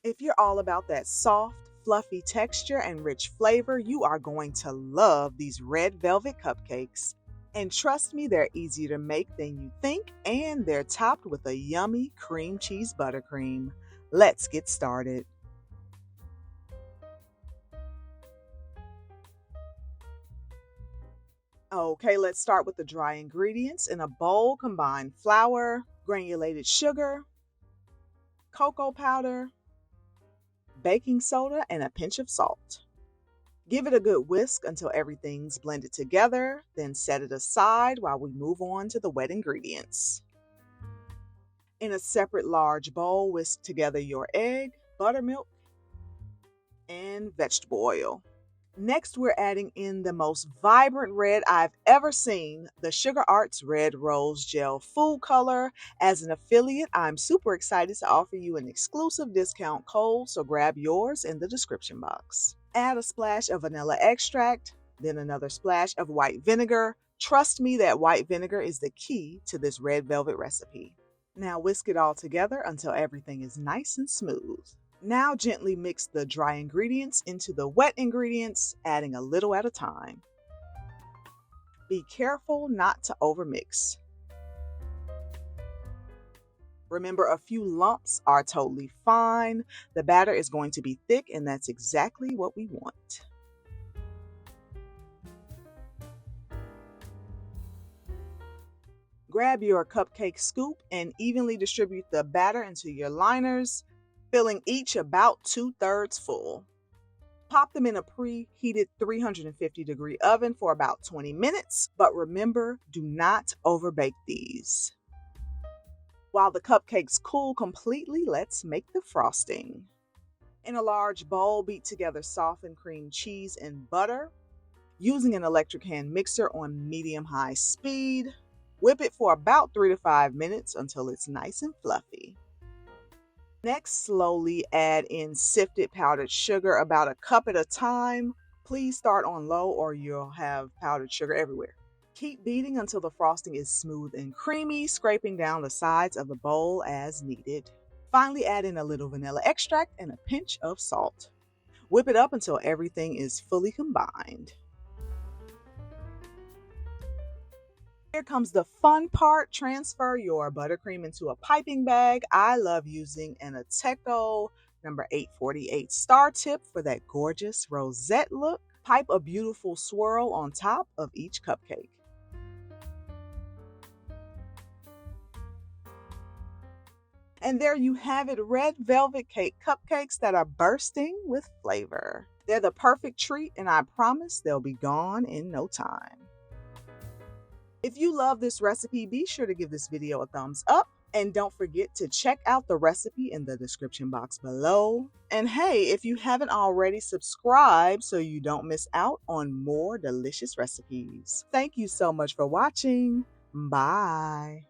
If you're all about that soft, fluffy texture and rich flavor, you are going to love these red velvet cupcakes. And trust me, they're easier to make than you think, and they're topped with a yummy cream cheese buttercream. Let's get started. Okay, let's start with the dry ingredients. In a bowl, combine flour, granulated sugar, cocoa powder, baking soda, and a pinch of salt. Give it a good whisk until everything's blended together, then set it aside while we move on to the wet ingredients. In a separate large bowl, whisk together your egg, buttermilk, and vegetable oil. Next, we're adding in the most vibrant red I've ever seen, the Sugar Arts Red Rose Gel Food Color. As an affiliate, I'm super excited to offer you an exclusive discount code, so grab yours in the description box. Add a splash of vanilla extract, then another splash of white vinegar. Trust me that white vinegar is the key to this red velvet recipe. Now whisk it all together until everything is nice and smooth. Now gently mix the dry ingredients into the wet ingredients, adding a little at a time. Be careful not to overmix. Remember, a few lumps are totally fine. The batter is going to be thick, and that's exactly what we want. Grab your cupcake scoop and evenly distribute the batter into your liners, filling each about 2/3 full. Pop them in a preheated 350-degree oven for about 20 minutes, but remember, do not overbake these. While the cupcakes cool completely, let's make the frosting. In a large bowl, beat together softened cream cheese and butter. Using an electric hand mixer on medium-high speed, whip it for about 3 to 5 minutes until it's nice and fluffy. Next, slowly add in sifted powdered sugar, about a cup at a time. Please start on low or you'll have powdered sugar everywhere. Keep beating until the frosting is smooth and creamy, scraping down the sides of the bowl as needed. Finally, add in a little vanilla extract and a pinch of salt. Whip it up until everything is fully combined. Here comes the fun part. Transfer your buttercream into a piping bag. I love using an Ateco number 848 star tip for that gorgeous rosette look. Pipe a beautiful swirl on top of each cupcake. And there you have it, red velvet cake cupcakes that are bursting with flavor. They're the perfect treat, and I promise they'll be gone in no time. If you love this recipe, be sure to give this video a thumbs up, and don't forget to check out the recipe in the description box below. And hey, if you haven't already, subscribe so you don't miss out on more delicious recipes. Thank you so much for watching. Bye.